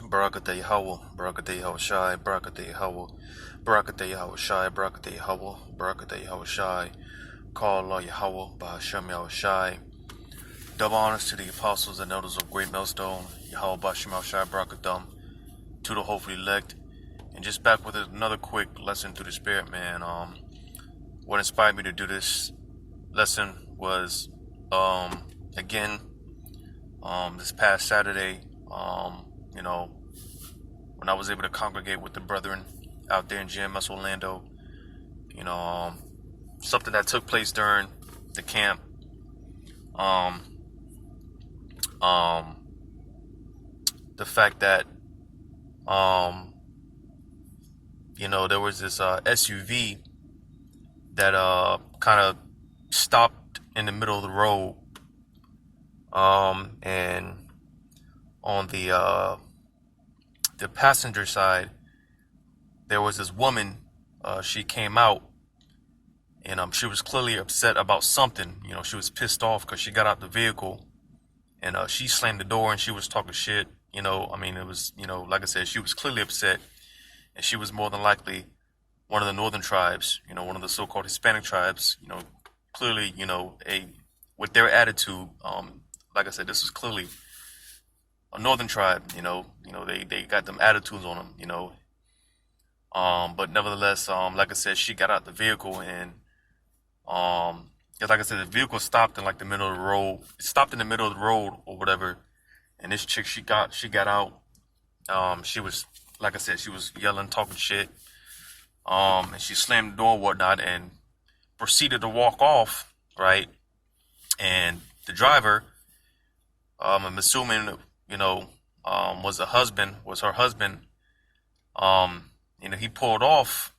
Barakatay Howell, Barakatay Hawashai, Barakatay Howell, Barakatay Hawashai, Barakatay Howell, Barakatay Hawashai, Call Allah Yahweh, Bahashem Yahushai. Double honors to the apostles and elders of Great Millstone, Yahweh Bahashem Yahushai, Barakatham, to the hopefully elect. And just back with another quick lesson through the Spirit, man. What inspired me to do this lesson was, again, this past Saturday, when I was able to congregate with the brethren out there in GMS Orlando, something that took place during the camp. The fact that, there was this SUV that kind of stopped in the middle of the road, and on the passenger side, there was this woman. She came out, and she was clearly upset about something. She was pissed off because she got out the vehicle, and she slammed the door and she was talking shit. It was, like I said, she was clearly upset, and she was more than likely one of the northern tribes, one of the so-called Hispanic tribes, clearly, with their attitude, like I said, this was clearly a northern tribe, they got them attitudes on them, but nevertheless, like I said, she got out the vehicle, and, like I said, the vehicle stopped in like the middle of the road. It stopped in the middle of the road or whatever. And this chick, she got out. She was, like I said, she was yelling, talking shit. And she slammed the door and whatnot and proceeded to walk off, right? And the driver, I'm assuming, was her husband. He pulled off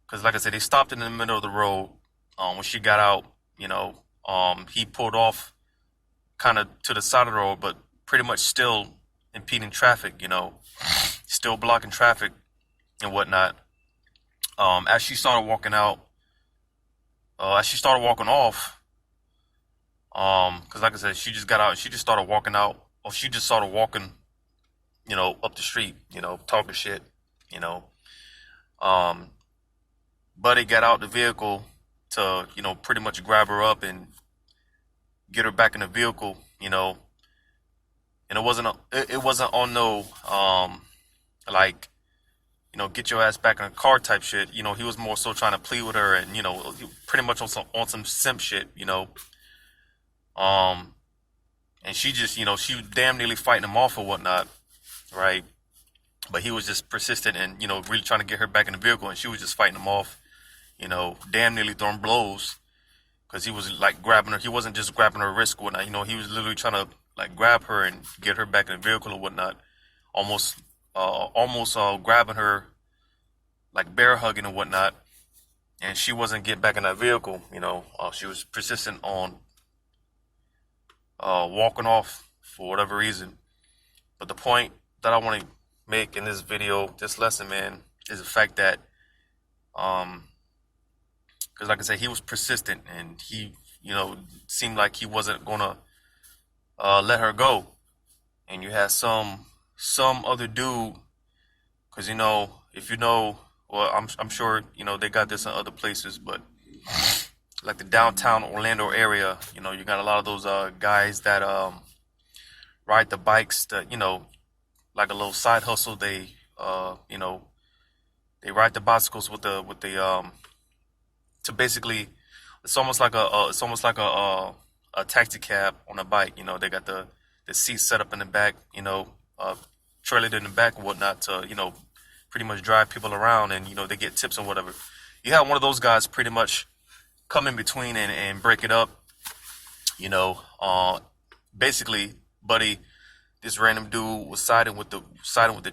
because, like I said, they stopped in the middle of the road. When she got out, he pulled off kind of to the side of the road, but pretty much still impeding traffic, still blocking traffic and whatnot. As she started walking off, because like I said, she just got out, she just started walking out, or she just started walking, up the street, talking shit, Buddy got out the vehicle to, pretty much grab her up and get her back in the vehicle, and it wasn't on no, get your ass back in the car type shit. He was more so trying to plead with her, and, pretty much on some simp shit, and she just, she was damn nearly fighting him off or whatnot, right? But he was just persistent and, really trying to get her back in the vehicle, and she was just fighting him off, damn nearly throwing blows, because he was like grabbing her. He wasn't just grabbing her wrist or whatnot, he was literally trying to like grab her and get her back in the vehicle or whatnot, almost grabbing her, like bear hugging and whatnot, and she wasn't getting back in that vehicle. She was persistent on walking off for whatever reason. But the point that I want to make in this video, this lesson, man, is the fact that, because like I said, he was persistent, and he, seemed like he wasn't gonna let her go. And you had some other dude, because if well, I'm sure they got this in other places, but like the downtown Orlando area, you got a lot of those guys that ride the bikes that like a little side hustle. They they ride the bicycles with the to basically, it's almost like a taxi cab on a bike. They got the seat set up in the back, trailered in the back and whatnot to, pretty much drive people around, and, they get tips and whatever. You have one of those guys pretty much come in between and break it up. Basically, Buddy, this random dude was siding with the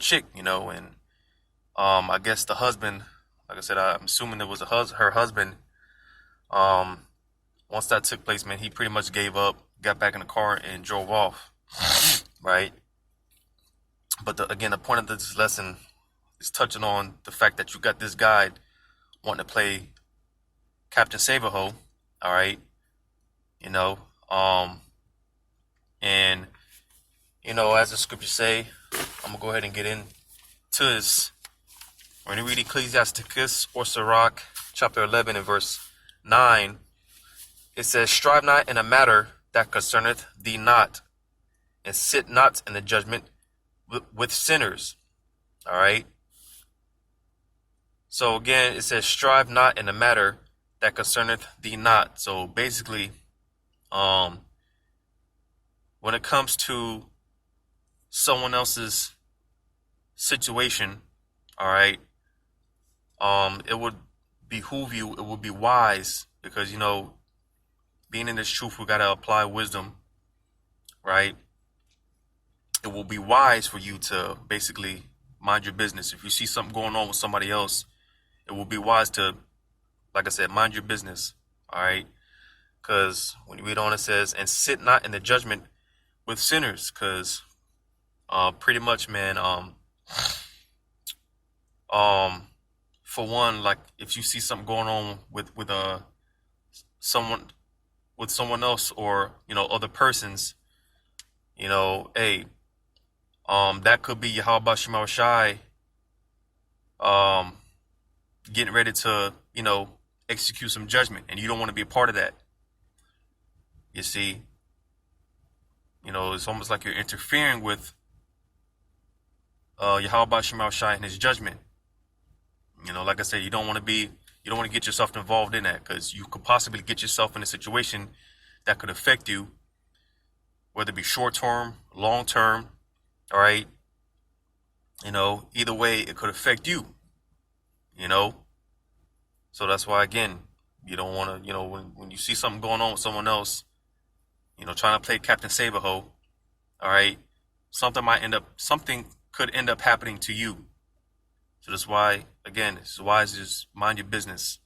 chick, and I guess the husband, like I said, I'm assuming it was her husband. Once that took place, man, he pretty much gave up, got back in the car, and drove off, right? But again, the point of this lesson is touching on the fact that you got this guy wanting to play Captain Save-A-Ho, all right? And as the scriptures say, I'm gonna go ahead and get into this. When you read Ecclesiasticus or Sirach, chapter 11 and verse 9, it says, "Strive not in a matter that concerneth thee not, and sit not in the judgment with sinners." All right. So again, it says, "Strive not in a matter that concerneth thee not." So basically, when it comes to someone else's situation, all right, it would behoove you, it would be wise, because, being in this truth, we got to apply wisdom, right? It will be wise for you to basically mind your business. If you see something going on with somebody else, it will be wise to, like I said, mind your business, all right? Because when you read on, it says, "And sit not in the judgment with sinners," because pretty much, man, for one, like if you see something going on with someone else, or other persons, hey, that could be Yahweh Shema Shai getting ready to execute some judgment, and you don't want to be a part of that. You see, it's almost like you're interfering with Yahweh Shema Shai and his judgment. Like I said, you don't want to get yourself involved in that, because you could possibly get yourself in a situation that could affect you, whether it be short term, long term, all right? Either way, it could affect you, So that's why, again, you don't want to, when you see something going on with someone else, trying to play Captain Saberho, all right, something could end up happening to you. So that's why, again, it's wise to just mind your business,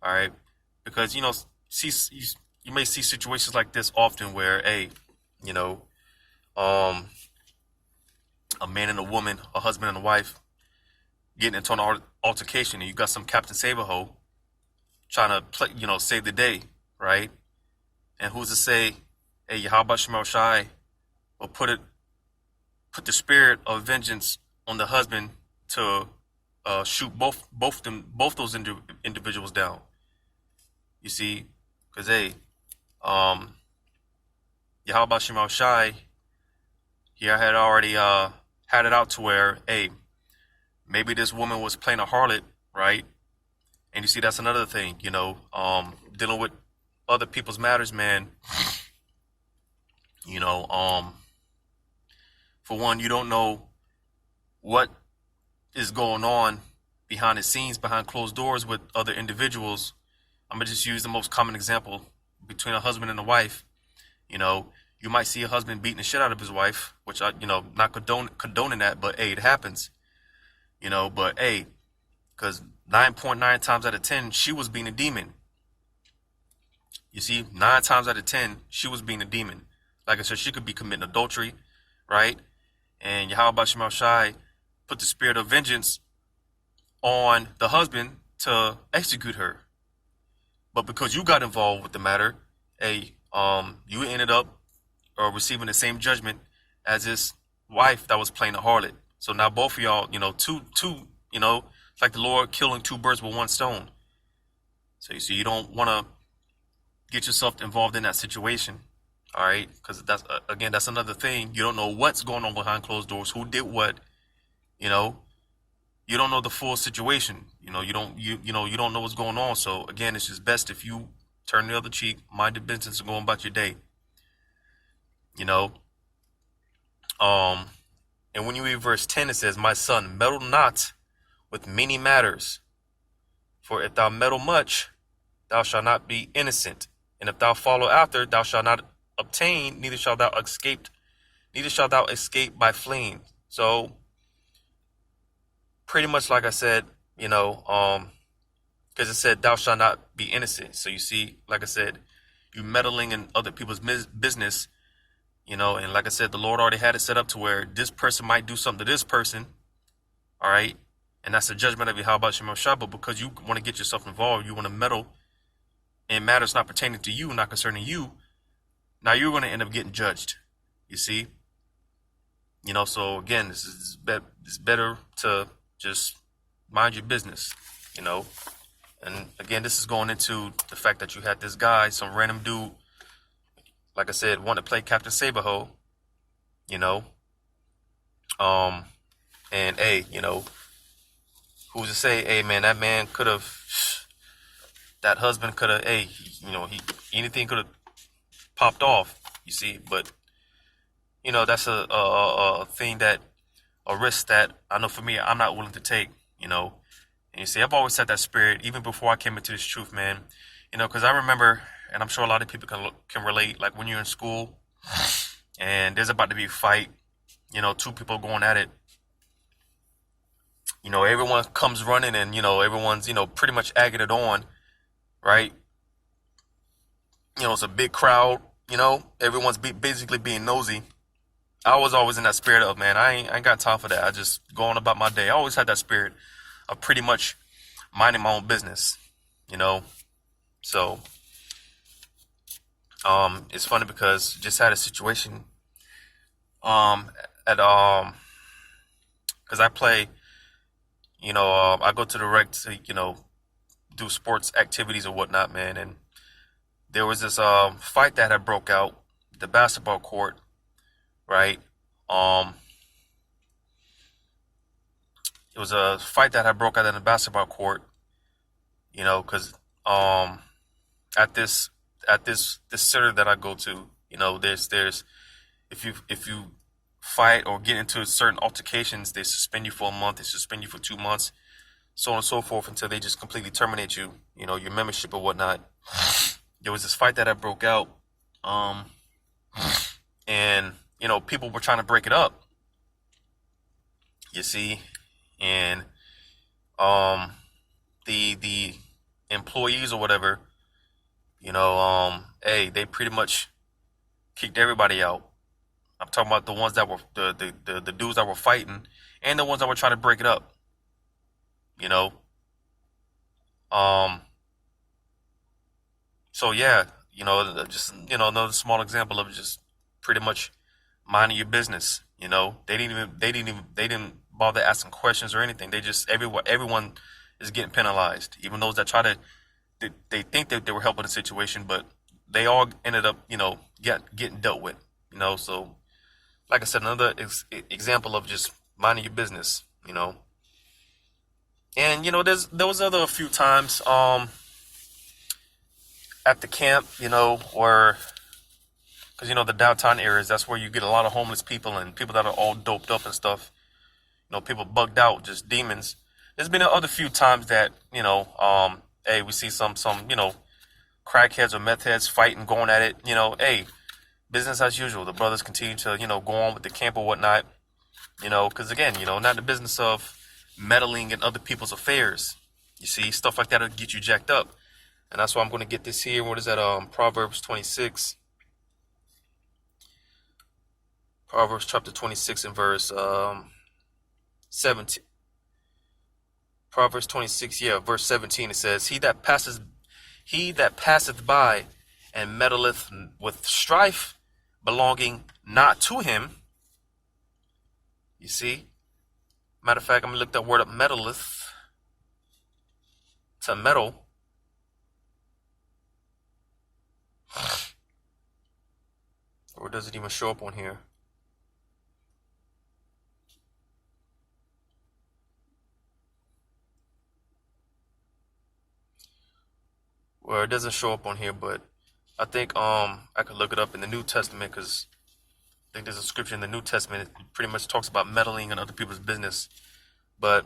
all right? Because, you may see situations like this often where, hey, a man and a woman, a husband and a wife, getting into an altercation, and you got some Captain Saberho trying to play, save the day, right? And who's to say, hey, Yahweh Shema Shai will put the spirit of vengeance on the husband to shoot both those individuals down. You see, because hey, Yahweh Shema Shai here had already had it out to where, hey, maybe this woman was playing a harlot, right? And you see, that's another thing, dealing with other people's matters, man. For one, you don't know what is going on behind the scenes, behind closed doors with other individuals. I'm gonna just use the most common example between a husband and a wife. You might see a husband beating the shit out of his wife, which I, not condoning that, but hey, it happens. But hey, because 9.9 times out of 10, she was being a demon. You see, 9 times out of 10, she was being a demon. Like I said, she could be committing adultery, right? And Yahweh Shema Shai put the spirit of vengeance on the husband to execute her. But because you got involved with the matter, hey, you ended up receiving the same judgment as his wife that was playing a harlot. So now both of y'all, two, it's like the Lord killing 2 birds with 1 stone. So you see, you don't want to get yourself involved in that situation, all right? Because that's another thing. You don't know what's going on behind closed doors, who did what, you don't know the full situation. You don't know what's going on. So again, it's just best if you turn the other cheek, mind your business, and go about your day. And when you read verse 10, it says, "My son, meddle not with many matters, for if thou meddle much, thou shalt not be innocent. And if thou follow after, thou shalt not obtain, neither shalt thou escape by fleeing." So pretty much like I said, because it said thou shalt not be innocent. So you see, like I said, you meddling in other people's business, and like I said, the Lord already had it set up to where this person might do something to this person, all right? And that's the judgment of Yahweh Shema Shai. But because you want to get yourself involved, you want to meddle in matters not pertaining to you, not concerning you, now you're going to end up getting judged, you see? So again, it's better to just mind your business, you know. And again, this is going into the fact that you had this guy, some random dude, like I said, want to play Captain Saberho, you know. Um, and hey, who's to say, hey man, that man could have, that husband could have, hey, he anything could have popped off, you see. But that's a thing that, a risk that I know for me, I'm not willing to take, And you see, I've always had that spirit, even before I came into this truth, man. Because I remember, and I'm sure a lot of people can relate, like when you're in school and there's about to be a fight, two people going at it. Everyone comes running and, everyone's, pretty much egging it on, right? It's a big crowd, everyone's basically being nosy. I was always in that spirit of, man, I ain't got time for that. I just go on about my day. I always had that spirit of pretty much minding my own business, So, it's funny because just had a situation, because I play, I go to the rec to, do sports activities or whatnot, man. And there was this fight that had broke out, the basketball court, right? It was a fight that had broke out in the basketball court, because at this center that I go to, there's if you fight or get into certain altercations, they suspend you for a month, they suspend you for 2 months, so on and so forth, until they just completely terminate you, your membership or whatnot. There was this fight that had broke out, and people were trying to break it up, you see, and the employees or whatever, hey, they pretty much kicked everybody out. I'm talking about the ones that were the dudes that were fighting and the ones that were trying to break it up. So yeah, just another small example of just pretty much minding your business. They didn't bother asking questions or anything. They just everyone is getting penalized. Even those that try to, they think that they were helping the situation, but they all ended up getting dealt with. So like I said, another example of just minding your business. And there was a few times at the camp, where, because the downtown areas, that's where you get a lot of homeless people and people that are all doped up and stuff. People bugged out, just demons. There's been other few times that hey, we see some crackheads or meth heads fighting, going at it. Hey, business as usual. The brothers continue to go on with the camp or whatnot. Because again, not in the business of meddling in other people's affairs. You see, stuff like that'll get you jacked up. And that's why I'm going to get this here. What is that? Proverbs 26. Proverbs chapter 26 and verse 17. Proverbs 26, verse 17. It says, He that passeth by and meddleth with strife belonging not to him. You see? Matter of fact, I'm going to look that word up, meddleth. To meddle. Or does it even show up on here? Well, it doesn't show up on here, but I think I could look it up in the New Testament, because I think there's a scripture in the New Testament. It pretty much talks about meddling in other people's business. But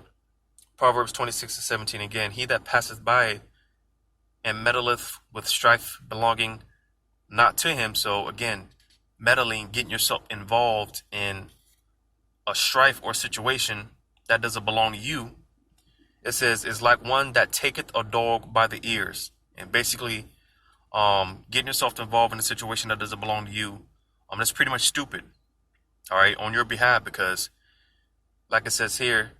Proverbs 26 and 17 again, he that passeth by and meddleth with strife belonging not to him. So again, meddling, getting yourself involved in a strife or situation that doesn't belong to you. It says, is like one that taketh a dog by the ears. And basically, getting yourself involved in a situation that doesn't belong to you, that's pretty much stupid, all right, on your behalf, because, like it says here,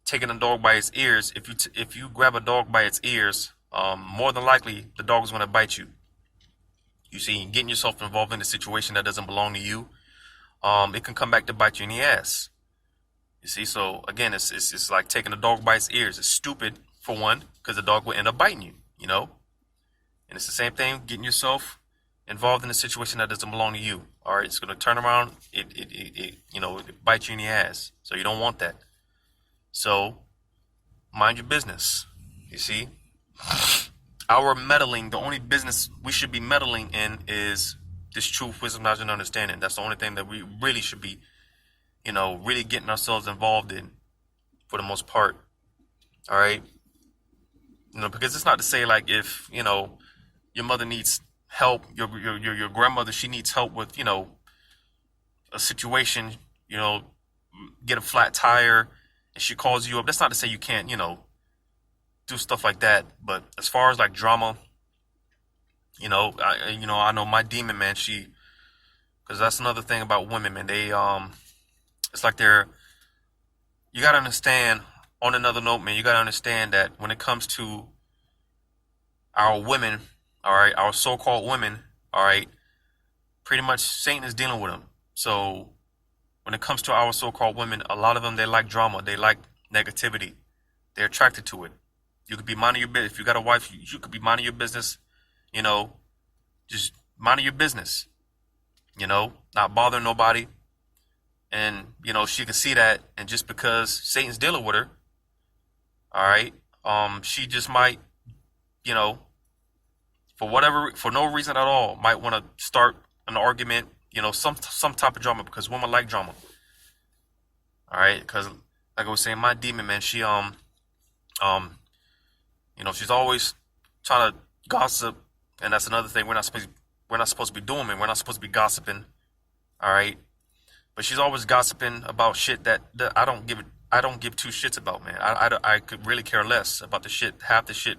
taking a dog by its ears, if you grab a dog by its ears, more than likely, the dog is going to bite you. You see, getting yourself involved in a situation that doesn't belong to you, it can come back to bite you in the ass. You see, so again, it's like taking a dog by its ears. It's stupid for one, because the dog will end up biting you, you know. And it's the same thing, getting yourself involved in a situation that doesn't belong to you. All right, it's gonna turn around, it bites you in the ass. So you don't want that. So mind your business. You see, our meddling, the only business we should be meddling in is this truth, wisdom, knowledge, and understanding. That's the only thing that we really should be, really getting ourselves involved in for the most part. All right. Because it's not to say like if, your mother needs help, your grandmother, she needs help with, a situation, get a flat tire and she calls you up. That's not to say you can't, do stuff like that. But as far as like drama, I know my demon, man, because that's another thing about women, man. They, it's like you got to understand, on another note, man, you got to understand that when it comes to our women, all right, our so-called women, all right, pretty much Satan is dealing with them. So when it comes to our so-called women, a lot of them, they like drama. They like negativity. They're attracted to it. You could be minding your business. If you got a wife, you could be minding your business, just minding your business, not bothering nobody. And, she can see that. And just because Satan's dealing with her, all right, she just might, for no reason at all, might want to start an argument, some type of drama, because women like drama. All right, because like I was saying, my demon, man, she she's always trying to gossip, and that's another thing we're not supposed to be doing, man. We're not supposed to be gossiping. All right, but she's always gossiping about shit that I don't give two shits about, man. I could really care less about the shit. Half the shit,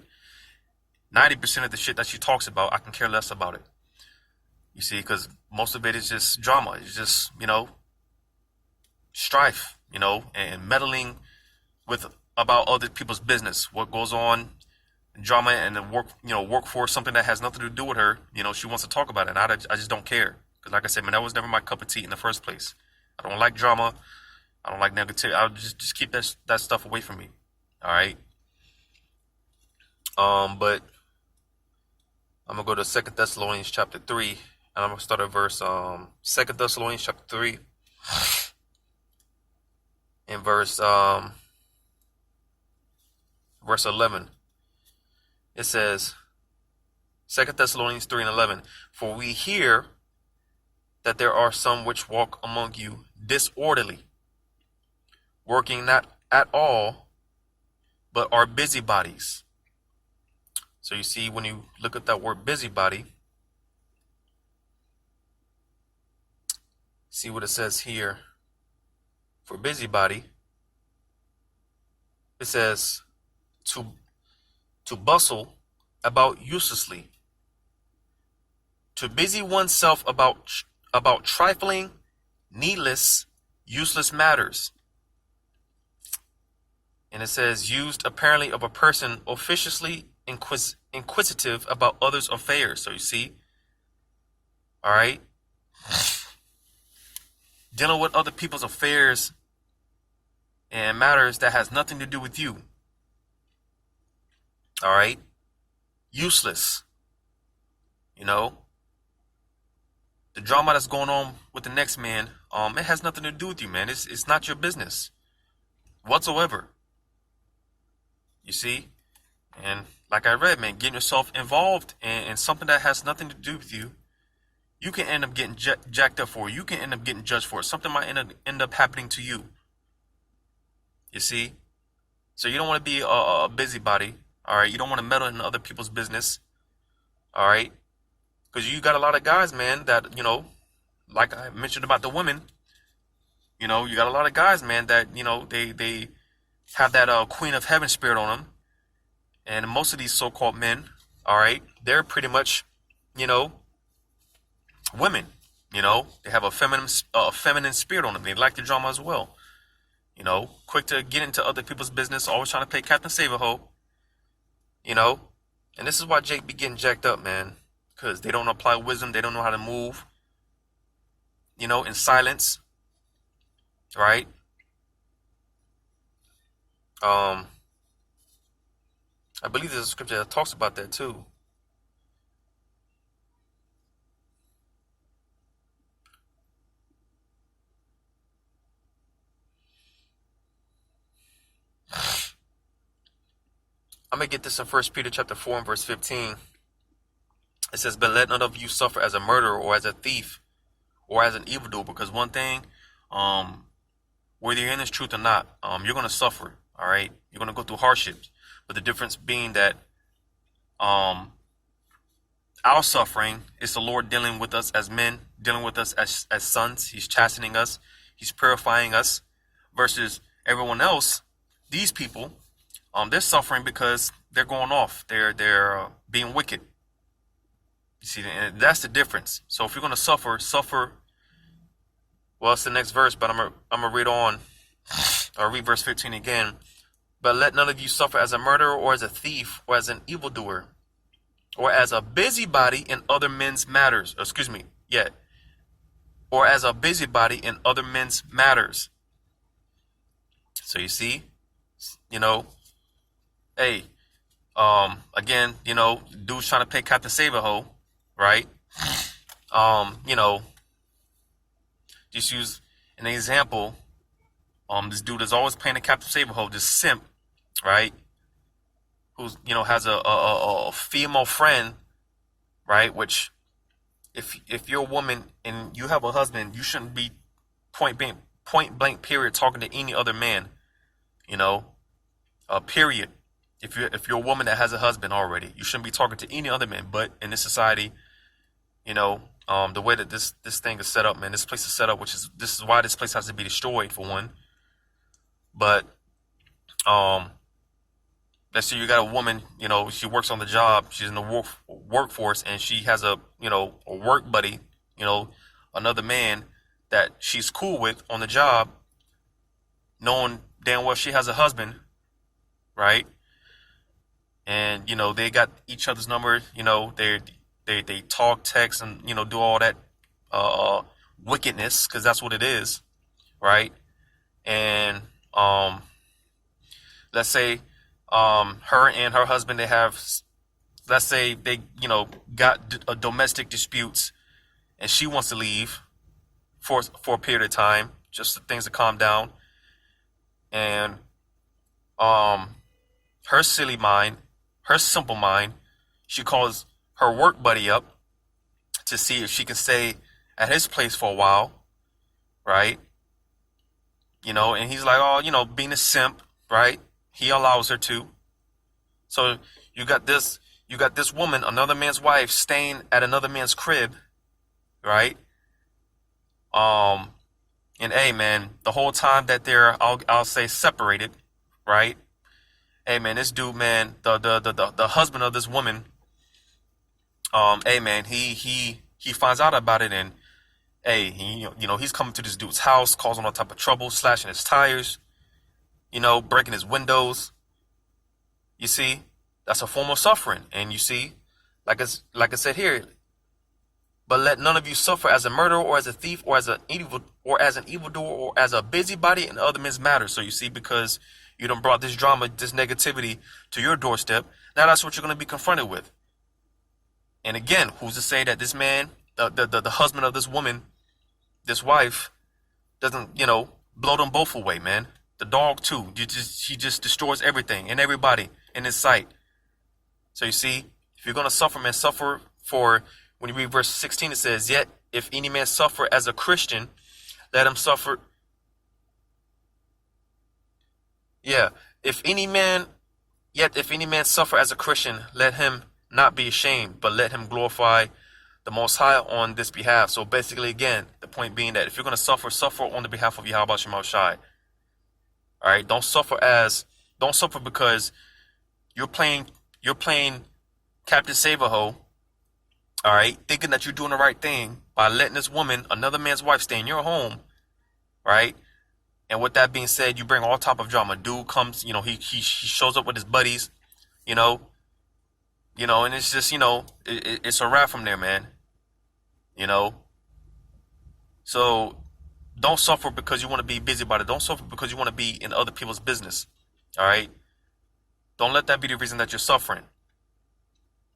90% of the shit that she talks about, I can care less about it. You see, because most of it is just drama. It's just, strife, and meddling with about other people's business, what goes on, drama, and the work for something that has nothing to do with her. She wants to talk about it, and I just don't care. Because like I said, man, that was never my cup of tea in the first place. I don't like drama. I don't like negativity. I'll just keep that stuff away from me. All right. But I'm gonna go to 2 Thessalonians chapter 3, and I'm gonna start at verse 2 Thessalonians chapter 3, in verse 11. It says, 2 Thessalonians 3 and 11, for we hear that there are some which walk among you disorderly, working not at all, but are busybodies. So you see, when you look at that word busybody, see what it says here for busybody. It says to bustle about uselessly, to busy oneself about trifling, needless, useless matters. And it says, used apparently of a person officiously inquisitive about others' affairs. So you see, all right, dealing with other people's affairs and matters that has nothing to do with you. All right, useless. The drama that's going on with the next man, it has nothing to do with you, man. It's not your business whatsoever. You see, and like I read, man, getting yourself involved in something that has nothing to do with you, you can end up getting jacked up for it. You can end up getting judged for it. Something might end up happening to you. You see, so you don't want to be a busybody. All right, you don't want to meddle in other people's business. All right, because you got a lot of guys, man, that like I mentioned about the women. You got a lot of guys, man, that they have that Queen of Heaven spirit on them. And most of these so-called men, all right, they're pretty much, women. They have a feminine spirit on them. They like the drama as well. Quick to get into other people's business, always trying to play Captain Save-A-Ho. And this is why Jake be getting jacked up, man, because they don't apply wisdom. They don't know how to move. in silence, right? Um, I believe there's a scripture that talks about that too. I'm gonna get this in 1 Peter chapter 4 and verse 15. It says, "But let none of you suffer as a murderer or as a thief or as an evildoer." Because one thing, whether you're in this truth or not, you're gonna suffer. All right, you're gonna go through hardships. But the difference being that um, our suffering is the Lord dealing with us as men, dealing with us as sons. He's chastening us. He's purifying us. Versus everyone else, these people, they're suffering because they're going off. They're being wicked. You see, and that's the difference. So if you're gonna suffer. Well, it's the next verse, but I'm gonna read on. I'll read verse 15 again. "But let none of you suffer as a murderer or as a thief or as an evildoer or as a busybody in other men's matters." Excuse me. Yeah. Or as a busybody in other men's matters. So you see, hey, again, dude's trying to play Captain Save-A-Ho, right? Just use an example. This dude is always playing the Captain Save-A-Ho, this simp, right? Who's, has a female friend, right? Which, if you're a woman and you have a husband, you shouldn't be point blank period talking to any other man, period. If you're a woman that has a husband already, you shouldn't be talking to any other man. But in this society, the way that this thing is set up, man, this place is set up, this is why this place has to be destroyed, for one. But let's say you got a woman, she works on the job, she's in the workforce, and she has a work buddy, another man that she's cool with on the job, knowing damn well she has a husband, right? And they got each other's number, they talk, text, and do all that wickedness, because that's what it is, right? And let's say her and her husband, let's say they got domestic disputes, and she wants to leave for a period of time, just for things to calm down. And her silly mind, her simple mind, she calls her work buddy up to see if she can stay at his place for a while, right? And he's like, oh, being a simp, right? He allows her to. So you got this woman, another man's wife, staying at another man's crib, right? And hey, man, the whole time that they're, I'll say, separated, right? Hey, man, this dude, man, the husband of this woman, hey, man, he finds out about it, and hey, he's coming to this dude's house, causing all type of trouble, slashing his tires, breaking his windows. You see, that's a form of suffering. And you see, like I said here, "But let none of you suffer as a murderer or as a thief or as an evildoer or as a busybody in other men's matters." So you see, because you done brought this drama, this negativity to your doorstep, now that's what you're going to be confronted with. And again, who's to say that this man, the husband of this woman, this wife, doesn't, blow them both away, man? The dog too. He just destroys everything and everybody in his sight. So you see, if you're going to suffer, man, suffer for, when you read verse 16, it says, "Yet if any man suffer as a Christian, let him suffer." Yeah. If any man suffer as a Christian, let him not be ashamed, but let him glorify the Most High on this behalf. So basically, again, the point being that if you're going to suffer on the behalf of Yahweh Shema Shai. All right, don't suffer because you're playing Captain Save-A-Ho. All right, thinking that you're doing the right thing by letting this woman, another man's wife, stay in your home, right? And with that being said, you bring all type of drama. Dude comes, he shows up with his buddies, and it's just, it's a wrap from there, man. So don't suffer because you want to be busy about it. Don't suffer because you want to be in other people's business. All right. Don't let that be the reason that you're suffering,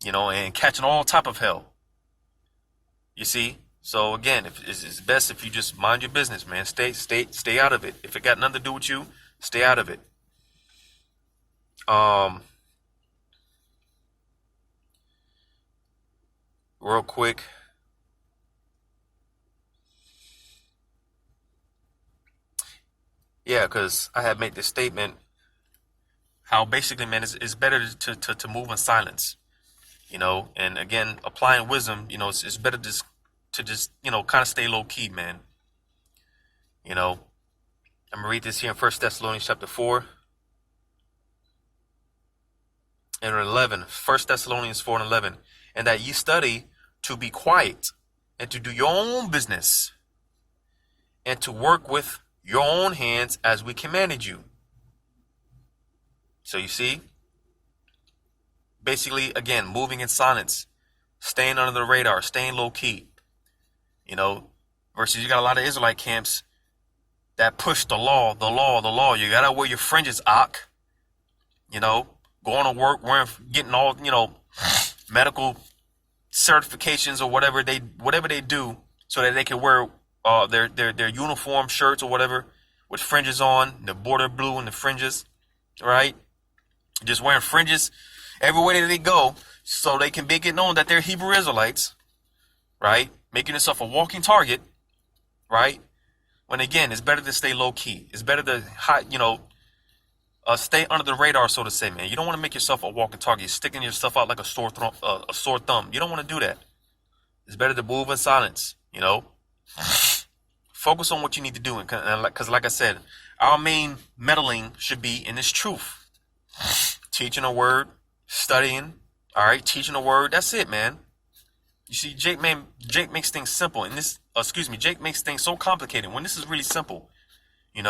and catching all type of hell. You see? So again, it's best if you just mind your business, man. Stay out of it. If it got nothing to do with you, stay out of it. Real quick. Yeah, because I had made this statement how basically, man, it's better to move in silence, and again, applying wisdom, it's better to just, kind of stay low key, man. I'm going to read this here in 1 Thessalonians chapter 4 and 11. 1 Thessalonians 4 and 11. And that ye study to be quiet and to do your own business and to work with your own hands as we commanded you. So you see, basically, again, moving in silence, staying under the radar, staying low key, versus you got a lot of Israelite camps that push the law. You got to wear your fringes, going to work, getting all, medical certifications or whatever they do so that they can wear their uniform shirts or whatever with fringes on, the border blue and the fringes, right? Just wearing fringes everywhere that they go so they can make it known that they're Hebrew Israelites, right? Making themselves a walking target, right? When again, it's better to stay low key. It's better to stay under the radar, so to say, man. You don't want to make yourself a walking target. You're sticking yourself out like a sore thumb. You don't want to do that. It's better to move in silence, Focus on what you need to do. Because like I said, our main meddling should be in this truth. Teaching a word, studying, all right, teaching a word. That's it, man. You see, Jake makes things simple. And Jake makes things so complicated when this is really simple. You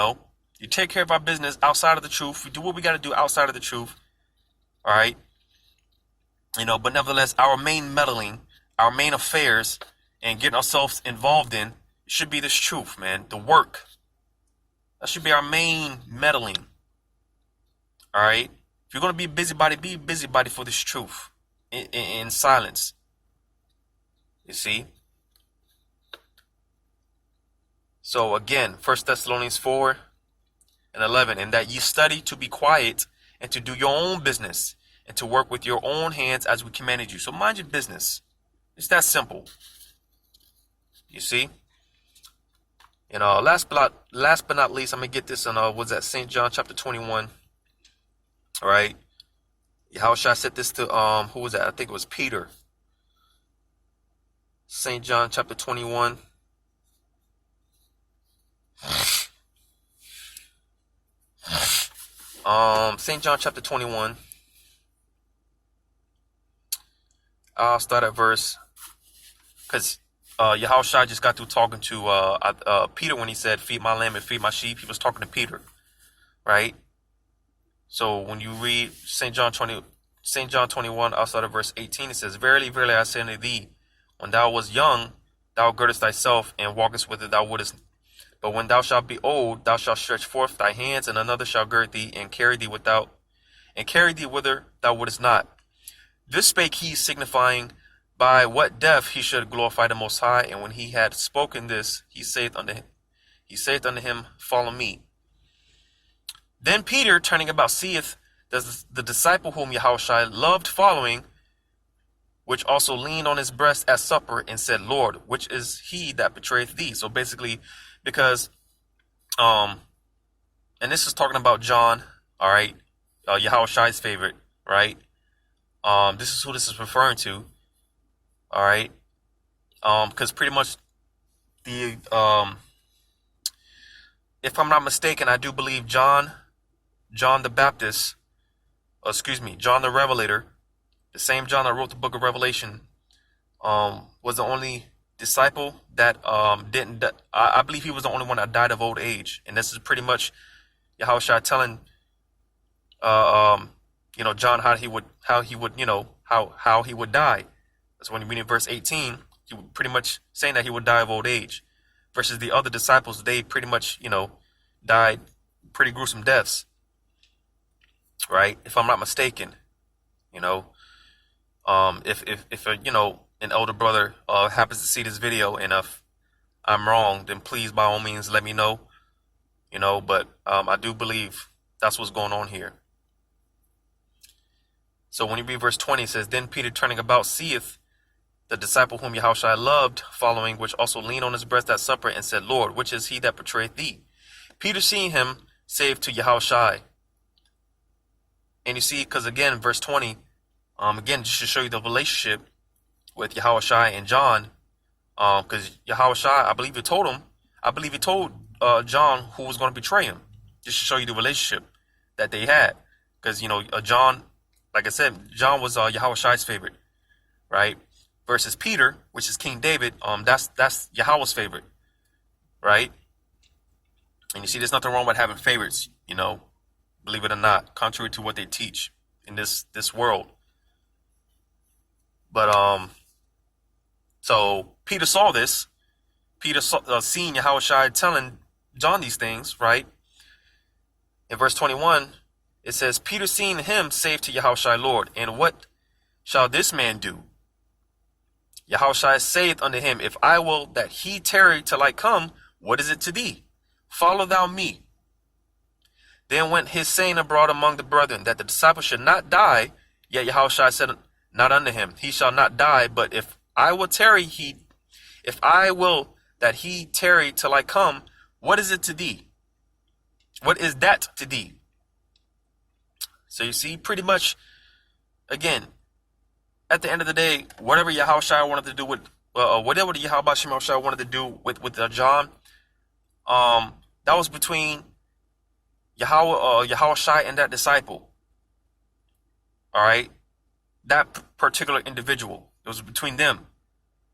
take care of our business outside of the truth. We do what we got to do outside of the truth. All right. But nevertheless, our main meddling, our main affairs, and getting ourselves involved in should be this truth, man. The work. That should be our main meddling. All right. If you're going to be a busybody for this truth in silence. You see? So again, 1 Thessalonians 4 and 11, and that ye study to be quiet and to do your own business and to work with your own hands as we commanded you. So mind your business. It's that simple. You see? Last but not least, I'm going to get this on, St. John chapter 21. All right. How should I set this to, who was that? I think it was Peter. St. John chapter 21. St. John chapter 21. I'll start at verse, because Yahushua just got through talking to Peter when he said, feed my lamb and feed my sheep. He was talking to Peter, right? So when you read St. John 21, I'll start at verse 18. It says, verily, verily, I say unto thee, when thou wast young, thou girdest thyself and walkest whither thou wouldest. But when thou shalt be old, thou shalt stretch forth thy hands, and another shall gird thee and carry thee whither thou wouldest not. This spake he, signifying by what death he should glorify the Most High. And when he had spoken this, he saith unto him, follow me. Then Peter, turning about, seeth the disciple whom Yahushua loved following, which also leaned on his breast at supper, and said, Lord, which is he that betrayeth thee? So basically, because, and this is talking about John, all right, Yahushua's favorite, right? This is who this is referring to, all right? Because pretty much if I'm not mistaken, I do believe John the Baptist, John the Revelator, the same John that wrote the book of Revelation, was the only disciple that I believe he was the only one that died of old age. And this is pretty much Yahushua telling John how he would die. That's when you read in verse 18, he was pretty much saying that he would die of old age. versus the other disciples, they pretty much, died pretty gruesome deaths, right? If I'm not mistaken, you know, if an elder brother happens to see this video, and if I'm wrong, then please by all means let me know, but I do believe that's what's going on here. So when you read verse 20, it says, Then Peter turning about seeth the disciple whom Yahushua loved following, which also leaned on his breast at supper, and said, Lord, which is he that betrayeth thee? Peter seeing him, saved to Yahushua. And you see, because again, verse 20, again, just to show you the relationship with Yahushua and John, because Yahushua, I believe he told John who was going to betray him, just to show you the relationship that they had. Because, John, like I said, John was Yahushua's favorite, right? Versus Peter, which is King David, that's Yahweh's favorite, right? And you see, there's nothing wrong with having favorites, believe it or not, contrary to what they teach in this world. But so Peter saw this. Peter saw, seeing Yahushua telling John these things, right? In verse 21, it says, Peter seeing him, saved to Yahushua, Lord, and what shall this man do? Yahushua saith unto him, If I will that he tarry till I come, what is it to thee? Follow thou me. Then went his saying abroad among the brethren, that the disciple should not die. Yet Yahushua said not unto him, He shall not die, but if I will that he tarry till I come, what is it to thee? What is that to thee? So you see, pretty much, again, at the end of the day, whatever Yahushua wanted to do with, whatever the Yahushua wanted to do with John, that was between Yahushua and that disciple. All right, that particular individual. It was between them.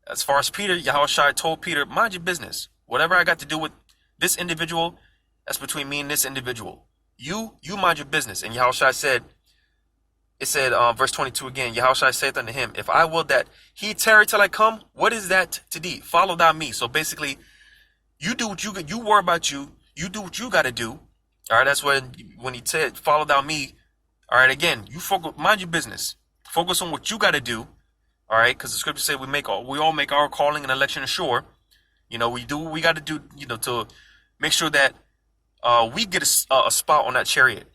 As far as Peter, Yahushua told Peter, mind your business. Whatever I got to do with this individual, that's between me and this individual. You mind your business. And Yahushua said, verse 22 again, Yahushua saith unto him, If I will that he tarry till I come, what is that to thee? Follow thou me. So basically, you do what you worry about you do what you got to do. All right, that's when he said, follow thou me. All right, again, you focus, mind your business. Focus on what you got to do. All right, because the scriptures say we all make our calling and election sure. We do what we got to do, to make sure that we get a spot on that chariot.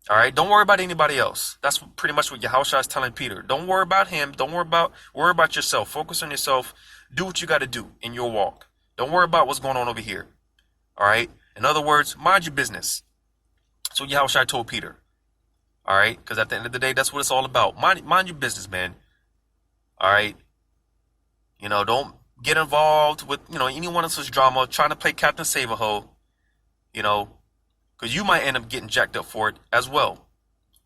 All right, don't worry about anybody else. That's pretty much what Yahushua is telling Peter. Don't worry about him. Don't worry about yourself. Focus on yourself. Do what you got to do in your walk. Don't worry about what's going on over here. All right. In other words, mind your business. That's what Yahushua told Peter. All right, because at the end of the day, that's what it's all about. Mind your business, man. All right. Don't get involved with anyone else's drama, trying to play Captain Save-A-Ho. Because you might end up getting jacked up for it as well.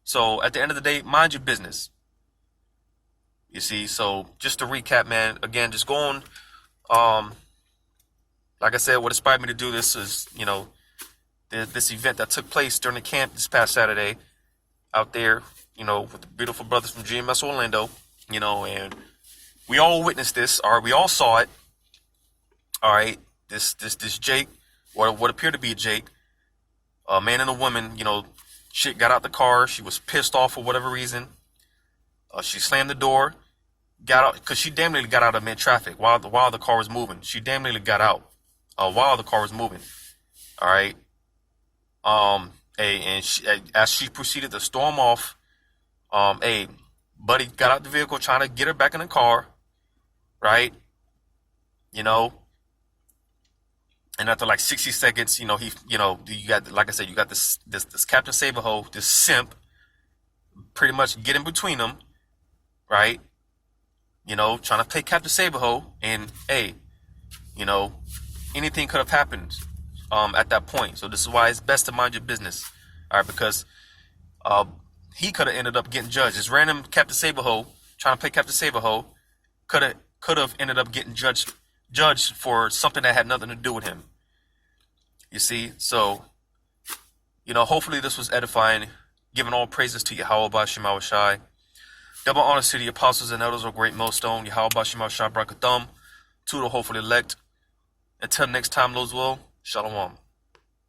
So at the end of the day, mind your business. You see, so just to recap, man, again, just going, like I said, what inspired me to do this is, this event that took place during the camp this past Saturday out there, with the beautiful brothers from GMS Orlando, and we all witnessed this, or we all saw it. All right, this Jake, or what appeared to be a Jake, a man and a woman, chick got out the car. She was pissed off for whatever reason. She slammed the door, got out, because she damn nearly got out of mid-traffic while the car was moving. She damn nearly got out while the car was moving. All right. As she proceeded to storm off, buddy got out the vehicle trying to get her back in the car, right? And after like 60 seconds, you got, like I said, you got this Captain Save-A-Ho, this simp, pretty much get in between them, right? Trying to play Captain Save-A-Ho, and anything could have happened at that point. So this is why it's best to mind your business, all right? Because he could have ended up getting judged. This random Captain Save-A-Ho trying to play Captain Save-A-Ho could have ended up getting judged for something that had nothing to do with him. You see, so hopefully this was edifying. Giving all praises to Yahweh Bashim Awashai. Double honors to the apostles and elders of Great Millstone, Yahweh Bashim Awashai Brakathum, to the hopefully elect. Until next time, Loswell, Shalom.